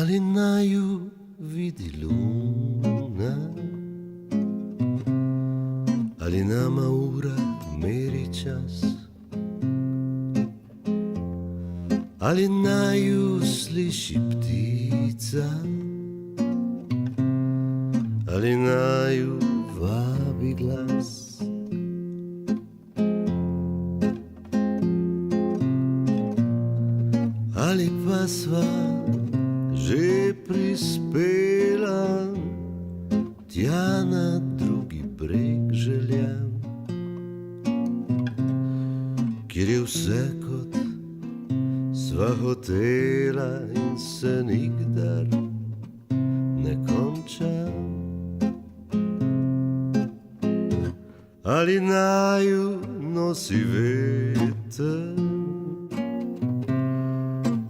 ali naju vidi luna, ali nama ura meri čas, ali naju sliši ptica, ali naju vabi glas. Ali pa sva že prispela tja na drugi breg želja, kjer je vse kot sva hotela in se nikdar ne konča. Ali naju nosi veter,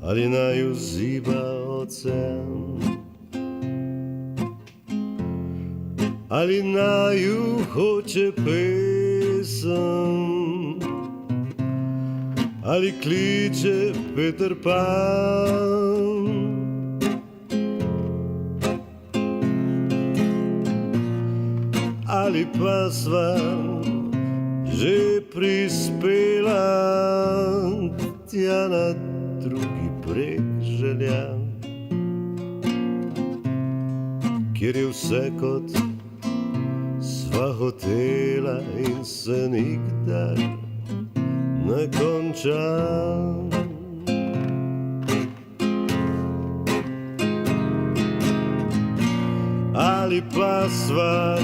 ali naju ziba ocean, ali naju hoče pesem, ali kliče Peter Pan. Ali pa sva že prispela tja na drugi breg želja, kjer je vse kot sva hotela in se nikdar ne konča. Ali pa sva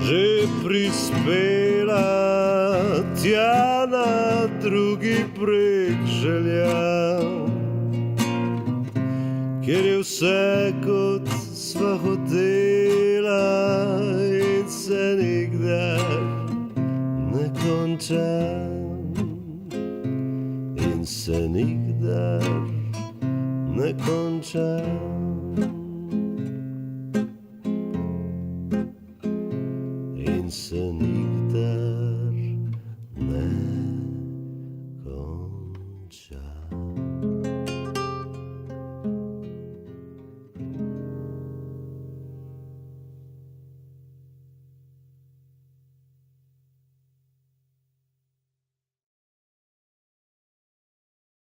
že prispela tja na drugi breg želja, kjer je vse kot sva hotela in se nikdar ne konča, in se nikdar ne konča. In se nikdar